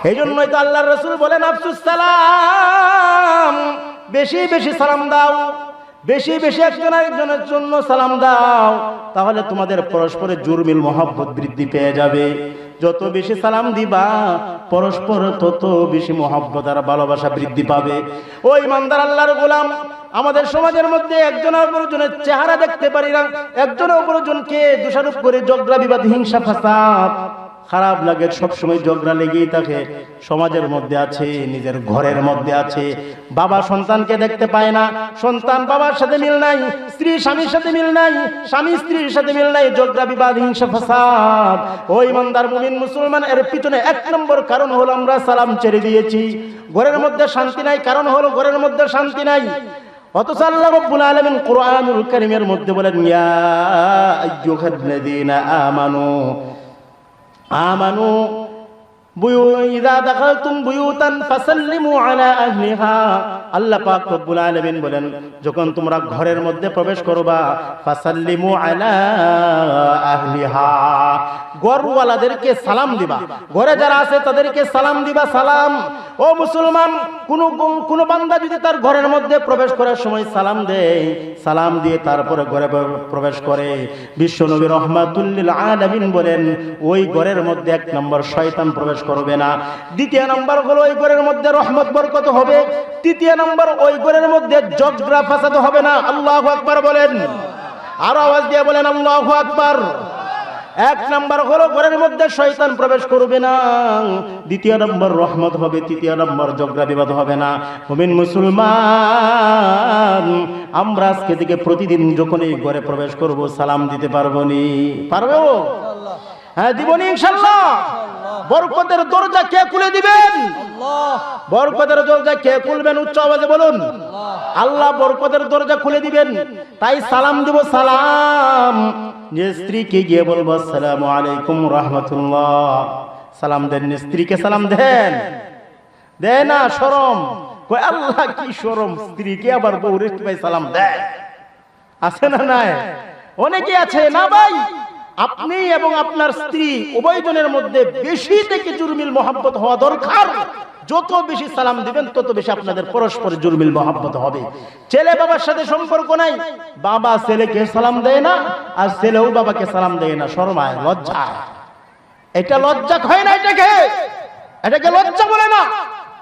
এই জন্যই তো আল্লাহর রাসূল বলেন আফসুস সালাম, বেশি বেশি সালাম দাও, বেশি বেশি একজন আরেকজনের জন্য সালাম দাও, তাহলে তোমাদের পরস্পরের জুরমিল মহব্বত বৃদ্ধি পেয়ে যাবে। যত বেশি সালাম দিবা পরস্পর তত বেশি মহব্বত আর ভালোবাসা বৃদ্ধি পাবে। ও ইমানদার আল্লাহর গোলাম, আমাদের সমাজের মধ্যে একজনের অপরজনের চেহারা দেখতে পারি না, একজনের অপরজনকে দোষারোপ করে ঝগড়া বিবাদ হিংসা ফাসাদ, খারাপ লাগে, সবসময় ঝগড়া লেগেই থাকে। সমাজের মধ্যে আছে, নিজের ঘরের মধ্যে আছে, বাবা সন্তানকে দেখতে পায় না, সন্তান বাবার সাথে মিল নাই, স্ত্রী স্বামীর সাথে মিল নাই, স্বামী স্ত্রীর সাথে মিল নাই, ঝগড়া বিবাদ হিংসা ফাসাদ। ওই ইমানদার মুমিন মুসলমান, এর পিছনে এক নম্বর কারণ হলো আমরা সালাম ছেড়ে দিয়েছি। ঘরের মধ্যে শান্তি নাই, কারণ হলো ঘরের মধ্যে শান্তি নাই। অথচ আল্লাহ রাব্বুল আলামিন কোরআনুল কারীমের মধ্যে বলেন, ইয়া আইয়ুহাল্লাযীনা আমানু ইযা দাখালতুম বুয়ুতান ফাসাল্লিমু আলা আহলিহা। আল্লাহ পাক রব্বুল আলামিন বলেন, যখন তোমরা ঘরের মধ্যে প্রবেশ করবা, ফাসাল্লিমু আলা আহলিহা, ঘরওয়ালাদেরকে সালাম দিবা, ঘরে যারা আছে তাদেরকে সালাম দিবা। সালাম, ও মুসলমান, কোন বান্দা যদি তার ঘরের মধ্যে প্রবেশ করার সময় সালাম দেয়, সালাম দিয়ে তারপরে ঘরে প্রবেশ করে, বিশ্বনবী রাহমাতুল লিল আলামিন বলেন, ওই ঘরের মধ্যে এক নম্বর শয়তান প্রবেশ করবে না, দ্বিতীয় নম্বর হলো ওই ঘরের মধ্যে রহমত বরকত হবে, তৃতীয় নম্বর ওই ঘরের মধ্যে ঝগড়া ফাসাদ হবে না। আল্লাহু আকবার বলেন, আর আওয়াজ দিয়ে বলেন আল্লাহু আকবার। এক নম্বর হলো ঘরের মধ্যে শয়তান প্রবেশ করবে না, দ্বিতীয় নম্বর রহমত হবে, তৃতীয় নম্বর ঝগড়া বিবাদ হবে না। মুমিন মুসলমান, আমরা আজকে থেকে প্রতিদিন যখন এই ঘরে প্রবেশ করব সালাম দিতে পারবো নি? পারবো? হ্যাঁ, দিব নি ইনশাআল্লাহ। বরকতের দরজা কে খুলে দিবেন? আল্লাহ। বরকতের দরজা কে খুলবেন? উচ্চ আওয়াজে বলুন আল্লাহ বরকতের দরজা খুলে দিবেন। তাই সালাম দিব। সালাম, যে স্ত্রীকে গিয়ে বলবো আসসালামু আলাইকুম রাহমাতুল্লাহ, সালাম দেন। স্ত্রীকে সালাম দেন? দেয় না, শরম। কই আল্লাহ কি শরম, স্ত্রীকে আবার বউরে ভাই সালাম দেয়? আছে না নাই? অনেকে আছে না ভাই। আপনি এবং আপনার স্ত্রী উভয়জনের মধ্যে বেশি থেকে জুরমিল মহব্বত হওয়া দরকার। যত বেশি সালাম দিবেন তত বেশি আপনাদের পরস্পর জুরমিল মহব্বত হবে। ছেলে বাবার সাথে সম্পর্ক নাই, বাবা ছেলেকে সালাম দেয় না, আর ছেলেও বাবাকে সালাম দেয় না, শরমায়, লজ্জা। এটা লজ্জা হয় না, এটাকে লজ্জা বলে না।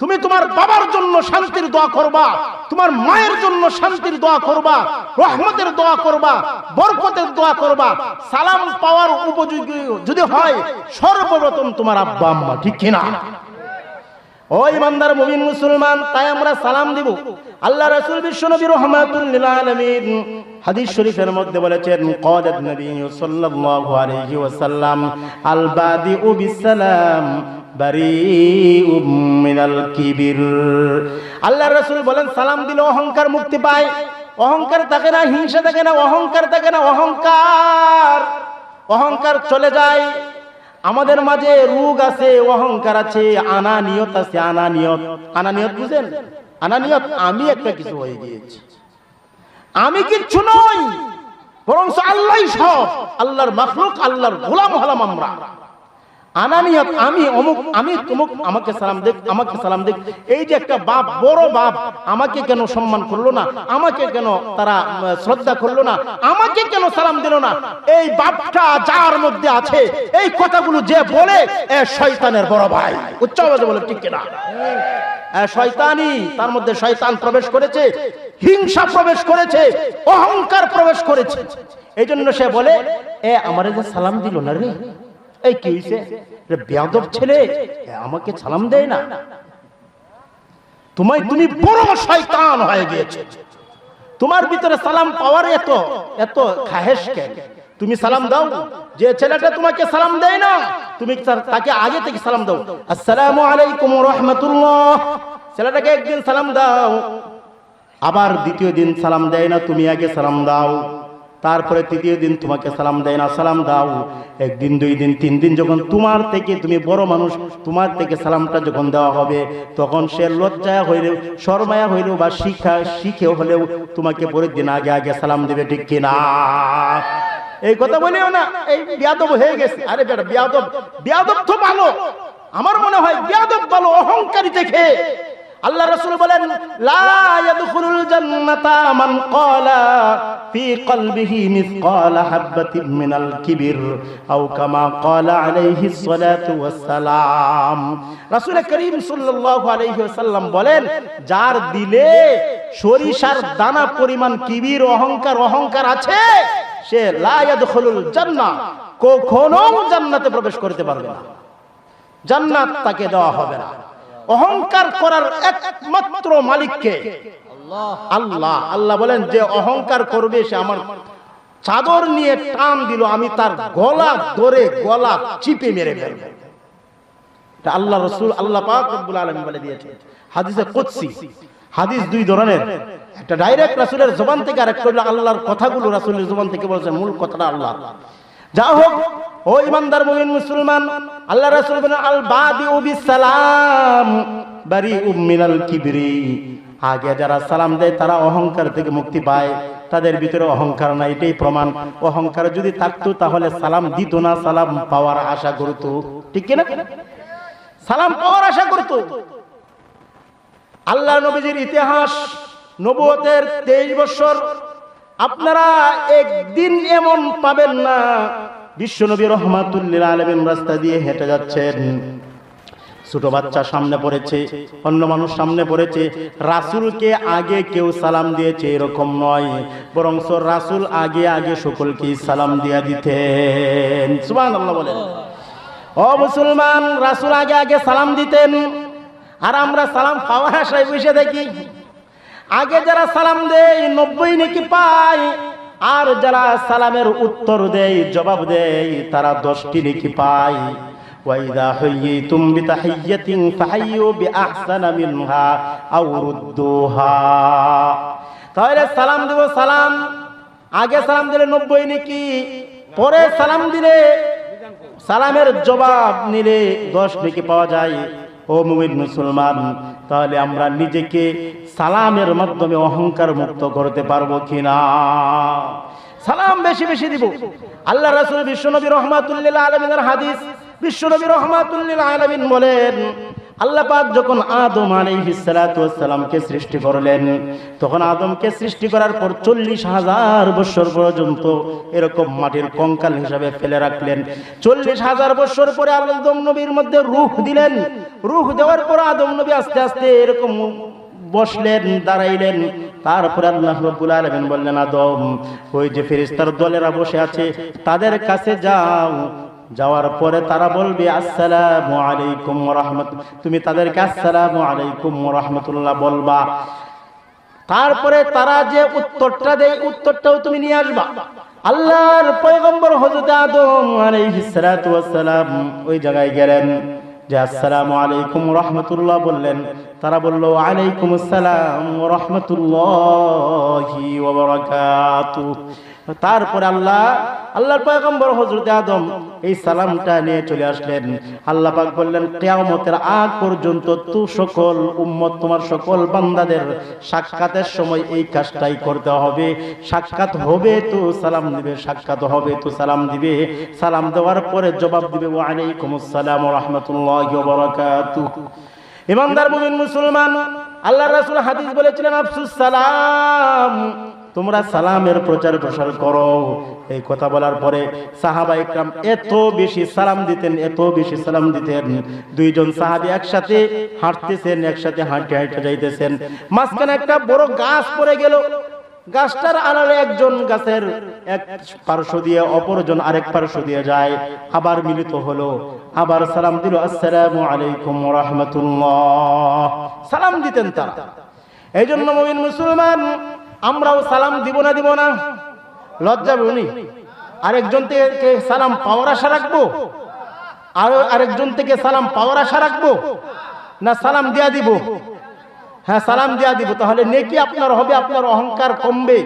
তুমি তোমার বাবার জন্য শান্তির দোয়া করবা, তোমার মায়ের জন্য শান্তির দোয়া করবা, রহমতের দোয়া করবা, বরকতের দোয়া করবা। সালাম পাওয়ার উপযোগী যদি হয় সর্বপ্রথম তোমার আব্বা আম্মা, ঠিক কিনা? ও ইমানদার মুমিন মুসলমান, তাই আমরা সালাম দিব। আল্লাহ রাসূল বিশ্বনবী রাহমাতুল লিল আলামিন হাদিস শরীফের মধ্যে বলেছেন, ক্বালাত নবী সাল্লাল্লাহু আলাইহি ওয়াসাল্লাম, আল বাদিউ বিসসালাম বারিউম মিনাল কিবির। আল্লাহ রাসূল বলেন, সালাম দিলে অহংকার মুক্তি পায়। অহংকার থাকে না, হিংসা থাকে না, অহংকার থাকে না। অহংকার চলে যায়। আমাদের মাঝে রোগ আছে, অহংকার আছে, আনানিয়ত আছে। আনানিয়ত বুঝেন? আনানিয়ত, আমি একটা কিছু হয়ে গিয়েছি, আমি কিচ্ছু নই, বরং আল্লাহই সব, আল্লাহর মাখলুক, আল্লাহর গোলাম হলাম আমরা। আনানিয়ত, আমি অমুক, আমি তুমুক, আমাকে সালাম দেখ, আমাকে সালাম দেখ। এই যে একটা বাপ, বড় বাপ, আমাকে কেন সম্মান করলো না, আমাকে কেন তারা শ্রদ্ধা করলো না, আমাকে কেন সালাম দিল না, এই বাপটা যার মধ্যে আছে, এই কথাগুলো যে বলে, এ শয়তানের বড় ভাই। উচ্চ আওয়াজে বলে, ঠিক কিনা? শয়তানি, তার মধ্যে শয়তান প্রবেশ করেছে, হিংসা প্রবেশ করেছে, অহংকার প্রবেশ করেছে। এই জন্য সে বলে, এ আমারে যে সালাম দিল না রে, এই কি হইছে রে, বেয়াদব ছেলে, আমাকে সালাম দেয় না। তুমি বড় শয়তান হয়ে গিয়েছো। তোমার ভিতরে সালাম পাওয়ার এত খাহেশ কেন? তুমি সালাম দাও। যে ছেলেটা তোমাকে সালাম দেয় না, তুমি তাকে আগে থেকে সালাম দাও। আসসালামু আলাইকুম রাহমাতুল্লাহ, ছেলেটাকে একদিন সালাম দাও, আবার দ্বিতীয় দিন সালাম দেয় না, তুমি আগে সালাম দাও। তারপরে তৃতীয় দিন তোমাকে সালাম দেয় না, সালাম দাও। একদিন, দুই দিন, তিন দিন, যখন তোমার থেকে, তুমি বড় মানুষ, তোমার থেকে সালামটা যখন দেওয়া হবে, তখন সে লজ্জায় হইলেও, শরমায়া হইলেও, বা শিখে হলেও তোমাকে পরের দিন আগে সালাম দেবে, ঠিক কিনা? এই কথা বলিও না এই বেয়াদব হয়ে গেছে। আরে বেটা, বেয়াদব তো ভালো। আমার মনে হয় বেয়াদব অহংকারী থেকে। আল্লাহ রাসূল বলেন, লা ইয়াদখুলুল জান্নাতা মান ক্বালা ফি কলবিহি মিসকালা হাববাতিন মিনাল কিবির আও কামা ক্বালা আলাইহিস সালাতু ওয়াস সালাম। রাসূল করিম সাল্লাল্লাহু আলাইহি ওয়াসাল্লাম বলেন, যার দিলে সরিষার দানা পরিমাণ কিবির অহংকার আছে, সে লা ইয়াদখুলুল জান্নাহ, কখনো জান্নাতে প্রবেশ করতে পারবে না, জান্নাত তাকে দেওয়া হবে না। অহংকার করার একমাত্র মালিককে আল্লাহ। আল্লাহ বলেন, যে অহংকার করবে সে আমার চাদর নিয়ে টান দিল, আমি তার গলা ধরে গলা চিপে মেরে ফেলব। এটা আল্লাহ রাসূল, আল্লাহ পাক রব্বুল আলামিন বলে দিয়েছেন হাদিসে কুদসি। হাদিস দুই ধরনের, একটা ডাইরেক্ট রাসূলের জবান থেকে, আর একটা হলো আল্লাহর কথাগুলো রাসূলের জবান থেকে বলেছেন, মূল কথাটা আল্লাহ। যা হোক, ও ইমানদার মুমিন মুসলমান, আল্লাহ রাসূল বলেন, আল বাদিউ বিস সালাম বারিউম মিনাল কিবরি। আগে যারা সালাম দেয় তারা অহংকার থেকে মুক্তি পায়, তাদের ভিতরে অহংকার নাই, এটাই প্রমাণ। অহংকার যদি থাকতো তাহলে সালাম দিত না, সালাম পাওয়ার আশা করত, ঠিক কি না? সালাম পাওয়ার আশা করত। আল্লাহ নবীজির ইতিহাস, নবুয়তের 23 বছর, আপনারা একদিন এমন পাবেন না বিশ্ব নবী রাহমাতুল লিল আলামিন রাস্তা দিয়ে হেঁটে যাচ্ছেন, ছোট বাচ্চা সামনে পড়েছে, অন্য মানুষ সামনে পড়েছে, রাসূলকে আগে কেউ সালাম দিয়েছে এরকম নয়, বরং রাসূল আগে আগে সকলকে সালাম দিয়ে দিতেন। সুবহানাল্লাহ বলেন। ও মুসলমান, রাসূল আগে আগে সালাম দিতেন, আর আমরা সালাম পাওয়ার আশায় বসে দেখি। আগে যারা সালাম দেয় 90 নেকি পায়, আর যারা সালামের উত্তর দেয়, জবাব দেয়, তারা 10টি নেকি পায়। ওয়াইদা হাইয়িতুম বিতাহিয়াতিন ফাহাইয়ু বিআহসানা মিনহা আও রুদ্দুহা। তাহলে সালাম দেব, সালাম আগে সালাম দিলে 90 নেকি, পরে সালাম দিলে, সালামের জবাব নিলে 10 নেকি পাওয়া যায়। ও মুমিন মুসলমান, তাহলে আমরা নিজেকে সালামের মাধ্যমে অহংকার মুক্ত করতে পারবো কিনা? সালাম বেশি বেশি দিব। আল্লাহ রাসূল বিশ্বনবী রাহমাতুল লিল আলামিনের হাদিস, বিশ্বনবী রাহমাতুল লিল আলামিন বলেন, আল্লাহ পাক যখন আদম আলাইহিস সালাতু ওয়াস সালামকে সৃষ্টি করলেন, তখন আদমকে সৃষ্টি করার পর 40,000 বছর পর্যন্ত এরকম মাটির কঙ্কাল হিসাবে ফেলে রাখলেন। 40,000 বছর পরে আদম নবীর মধ্যে রূহ দিলেন। রূহ দেওয়ার পর আদম নবী আস্তে আস্তে এরকম বসলেন, দাঁড়াইলেন। তারপরে আল্লাহ রাব্বুল আলামিন বললেন, আদম, ওই যে ফেরেশতার দলেরা বসে আছে তাদের কাছে যাও। যাওয়ার পরে তারা বলবে, আসসালামু আলাইকুম ওয়া রাহমাতুল্লাহ। তুমি তাদেরকে আসসালামু আলাইকুম ওয়া রাহমাতুল্লাহ বলবা। তারপরে তারা যে উত্তরটা দেয়, উত্তরটাও তুমি নিয়ে আসবা। আল্লাহর পয়গম্বর হযরত আদম আলাইহিস সালাতু ওয়াস সালাম ওই জায়গায় গেলেন, যে আসসালামু আলাইকুম ওয়া রাহমাতুল্লাহ বললেন। তারা বলল, ওয়া আলাইকুমুস সালাম ওয়া রাহমাতুল্লাহি ওয়া বারাকাতুহু। তারপরে আল্লাহর পয়গম্বর হযরত আদম এই সালামটা নিয়ে চলে আসলেন। আল্লাহ পাক বললেন, কিয়ামতের আগ পর্যন্ত তো সকল উম্মত, তোমার সকল বান্দাদের সাক্ষাতের সময় এই কাজটাই করতে হবে। সাক্ষাৎ হবে তো সালাম দিবে, সাক্ষাৎ হবে তো সালাম দিবে। সালাম দেওয়ার পরে জবাব দিবে, ওয়া আলাইকুমুস সালাম ওয়া রাহমাতুল্লাহি ওয়া বারাকাতুহু। ইমানদার মুমিন মুসলমান, আল্লাহর রাসূল হাদিস বলেছিলেন, আফসুস সালাম, তোমরা সালামের প্রচার প্রসার করো। এই কথা বলার পরে সাহাবায়ে কেরাম এত বেশি সালাম দিতেন, এত বেশি সালাম দিতেন। দুইজন সাহাবী একসাথে হাঁটতেছেন, একসাথে হাঁটতে হাঁটতে যাইতেছেন। মাঝখানে একটা বড় গাছ পড়ে গেল। গাছটার আড়ালে একজন গাছের এক পার্শ্ব দিয়ে অপরজন আরেক পার্শ্ব দিয়ে যায়, আবার মিলিত হলো, আবার সালাম দিল, আসসালামু আলাইকুম ওয়া রাহমাতুল্লাহ। সালাম দিতেন তারা। এই জন্য মুমিন মুসলমান, আমরাও সালাম দিব না, দিব না? লজ্জা বলি? আরেকজন থেকে সালাম পাওয়ার আশা রাখবো? আর আরেকজন থেকে সালাম পাওয়ার আশা রাখবো, না সালাম দিয়া দিব? হ্যাঁ, সালাম দিয়া দিব। তাহলে নেকি আপনার হবে, আপনার অহংকার কমবে,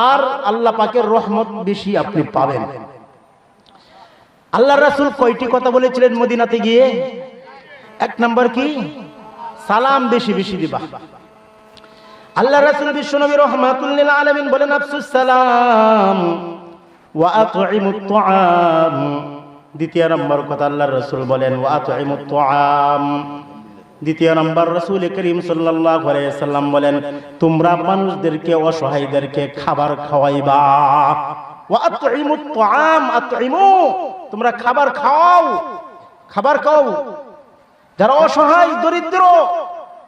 আর আল্লাহ পাকের রহমত বেশি আপনি পাবেন। আল্লাহর রাসূল কয়টি কথা বলেছিলেন মদিনাতে গিয়ে? এক নাম্বার কি? সালাম বেশি বেশি দিবা। আল্লাহর রাসূল বিশ্বনবী রাহমাতুল লিল আলামিন বলেন, আফসুস সালাম ওয়া আতঈমুত তুআম। দ্বিতীয় নম্বর কথা আল্লাহর রাসূল বলেন, ওয়া আতঈমুত তুআম, দ্বিতীয় নম্বর রাসূল করিম সাল্লাল্লাহু আলাইহি ওয়াসাল্লাম বলেন, তোমরা মানুষদেরকে, অসহায়দেরকে খাবার খাওয়াইবা। ওয়া আতঈমুত তাআম, আতঈমু, তোমরা খাবার খাও, খাবার খাও। যারা অসহায় দরিদ্র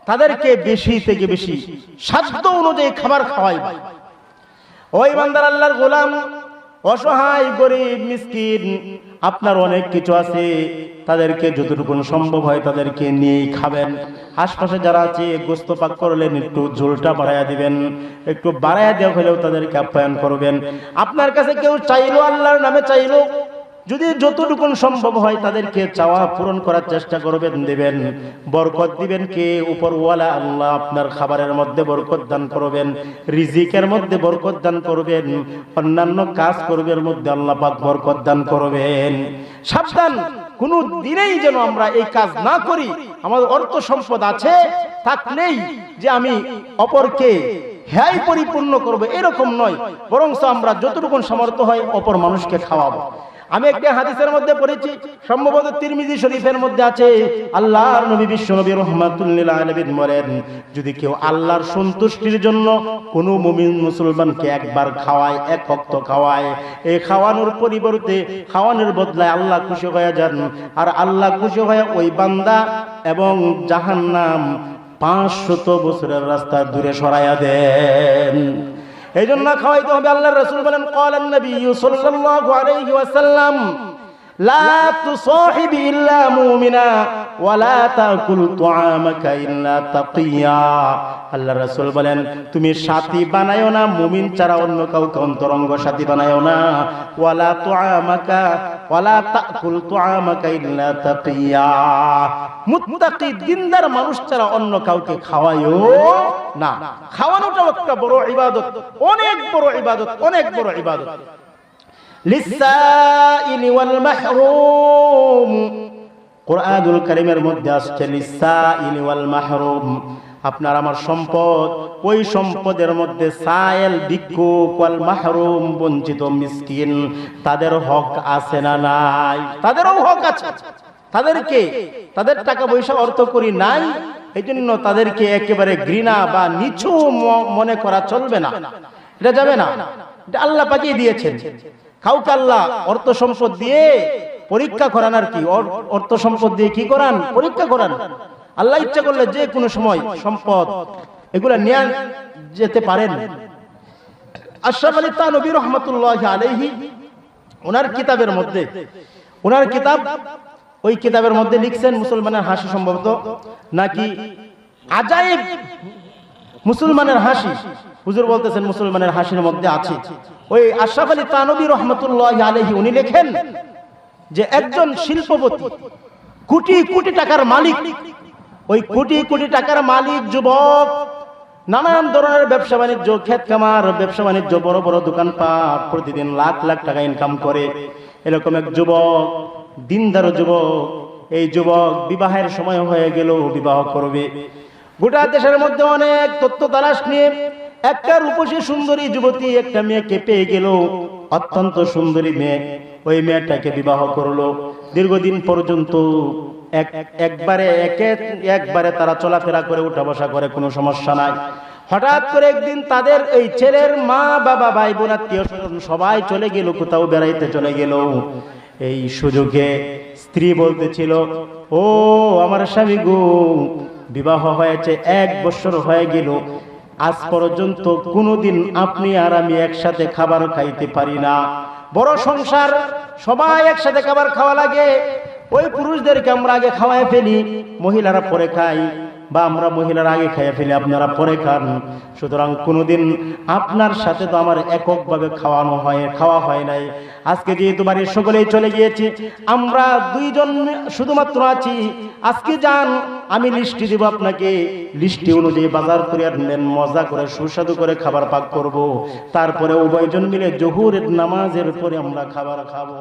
তাদেরকে বেশি থেকে বেশি সাধ্য অনুযায়ী খাবার খাওয়াইবা। ওই বান্দার আল্লাহর গোলাম, অসহায় গরিব মিসকিন, আপনার অনেক কিছু আছে, তাদেরকে যতটুকু সম্ভব হয় তাদেরকে নিয়েই খাবেন। আশপাশে যারা আছে গোস্ত পাক করলেন, একটু ঝোলটা বাড়াইয়া দিবেন, একটু বাড়াইয়া দেওয়া হলেও তাদেরকে আপ্যায়ন করবেন। আপনার কাছে কেউ চাইলো, আল্লাহর নামে চাইলো, যদি যতটুকু সম্ভব হয় তাদেরকে চাওয়া পূরণ করার চেষ্টা করবেন, দিবেন। বরকত দিবেন কে? উপরওয়ালা আল্লাহ আপনার খাবারের মধ্যে বরকত দান করবেন, রিজিকের মধ্যে বরকত দান করবেন, অন্যান্য কাজ করবের মধ্যে আল্লাহ পাক বরকত দান করবেন। সাবধান, কোনো দিনেই যেন আমরা এই কাজ না করি। আমাদের অর্থ সম্পদ আছে থাকলেই যে আমি অপরকে হ্যায় পরিপূর্ণ করব, এরকম নয়, বরং আমরা যতটুকু সামর্থ্য হয় অপর মানুষকে খাওয়াবো। আমি একটা হাদিসের মধ্যে পড়েছি, সম্ভবত তিরমিজি শরীফের মধ্যে আছে, আল্লাহর নবী বিশ্ব নবী রাহমাতুল লিল আলামিন বলেন, যদি কেউ আল্লাহর সন্তুষ্টির জন্য কোনো মুমিন মুসলমানকে একবার খাওয়ায়, এক ওয়াক্ত খাওয়ায়, এই খাওয়ানোর পরিবর্তে, খাওয়ানোর বদলায় আল্লাহ খুশি হয়ে যান, আর আল্লাহ খুশি হয়ে ওই বান্দা এবং জাহান্নাম 500 বছরের রাস্তা দূরে সরাইয়া দেন। এই জন্য খাওয়াইতে হবে। আল্লাহর রাসূল বলেন, ক্বালান নবী সাল্লাল্লাহু আলাইহি ওয়াসাল্লাম, লা তুসাহিব ইল্লা মুমিনা ওয়া লা তাকুল তুআমাকা ইল্লা তাকিয়া। আল্লাহর রাসূল বলেন, তুমি সাথী বানায়ো না মুমিন ছাড়া অন্য কাউকে অন্তরঙ্গ সাথী বানায়ো না। ওয়া লা তুআমাকা ওয়া লা তাকুল তুআমাকা ইল্লা তাকিয়া, মুত্তাকি দিনদার মানুষ ছাড়া অন্য কাউকে খাওয়ায়ো না। খাওয়ানোটাও একটা বড় ইবাদত, অনেক বড় ইবাদত, অনেক বড় ইবাদত। লিসাইলি ওয়াল মাহরুম, কুরআনুল কারীমের মধ্যে আসছে লিসাইলি ওয়াল মাহরুম। আপনার আমার সম্পদ, ওই সম্পদের মধ্যে সায়েল, ভিক্ষুক, ওয়াল মাহরুম, বঞ্চিত মিসকিন, তাদের হক আছে না নাই? তাদেরও হক আছে। তাদেরকে, তাদের টাকা পয়সা অর্থ করি নাই, এই জন্য তাদেরকে একেবারে ঘৃণা বা নিচু মনে করা চলবে না, এটা যাবে না। এটা আল্লাহ পাকিয়ে দিয়েছেন। কাউকে আল্লাহ অর্থ সম্পদ দিয়ে পরীক্ষা করান, আর কি অর্থ সম্পদ দিয়ে কি করান? পরীক্ষা করান। আল্লাহ ইচ্ছা করলে যে কোনো সময় সম্পদ এগুলা নিয়ে যেতে পারেন। আশরাফ আলী থানভী রাহমাতুল্লাহি আলাইহি ওনার কিতাবের মধ্যে, ওনার কিতাব, ওই কিতাবের মধ্যে লিখছেন মুসলমানের হাসি সম্ভবত নাকি আজাইব মুসলমানের হাসি, হুজুর বলতেছেন মুসলমানের হাসির মধ্যে আছে। ওই আশরাফ আলী থানভী রাহমাতুল্লাহি আলাইহি উনি লেখেন যে একজন শিল্পপতি, কোটি কোটি টাকার মালিক, ওই কোটি কোটি টাকার মালিক যুবক, নানান ধরনের ব্যবসা বাণিজ্য, ক্ষেত খামার, ব্যবসা বাণিজ্য, বড় বড় দোকানপাট, প্রতিদিন লাখ লাখ টাকা ইনকাম করে, এরকম এক যুবক, দিনদার যুবক। এই যুবক বিবাহের সময় হয়ে গেল, বিবাহ করবে। গোটা দেশের মধ্যে অনেক তথ্য তালাশ নিয়ে একটা রূপসী সুন্দরী যুবতী একটা মেয়েকে পেয়ে গেল, অত্যন্ত সুন্দরী মেয়ে। ওই মেয়েটাকে বিবাহ করলো। দীর্ঘদিন পর্যন্ত একবারে তারা চলাফেরা করে, উঠা বসা করে, কোনো সমস্যা নাই। হঠাৎ করে একদিন তাদের এই ছেলের মা বাবা, ভাই বোন, আত্মীয় স্বজন সবাই চলে গেল, কোথাও বেড়াইতে চলে গেল। এই সুযোগে স্ত্রী বলতেছিল, ও আমার স্বামী গো, বিবাহ হয়েছে 1 বছর হয়ে গেল, আজ পর্যন্ত কোনোদিন আপনি আর আমি একসাথে খাবার খাইতে পারি না। বড় সংসার, সবাই একসাথে খাবার খাওয়া লাগে। ওই পুরুষদেরকে আমরা আগে খাওয়াই ফেলি, মহিলারা পরে খাই, বা আমরা মহিলারা আগে খাইয়ে ফেলি, আপনারা পরে খান। সুতরাং কোনোদিন আপনার সাথে তো আমার এককভাবে খাওয়া হয় নাই। আজকে যেহেতু বাড়ির সকলেই চলে গিয়েছি, আমরা 2 জন শুধুমাত্র আছি। আজকে যান, আমি লিস্টি দিব আপনাকে, লিস্টি অনুযায়ী বাজার করে আনবেন, মজা করে সুস্বাদু করে খাবার পাক করব। তারপরে উভয়জন মিলে জোহরের নামাজের পরে আমরা খাবার খাবো।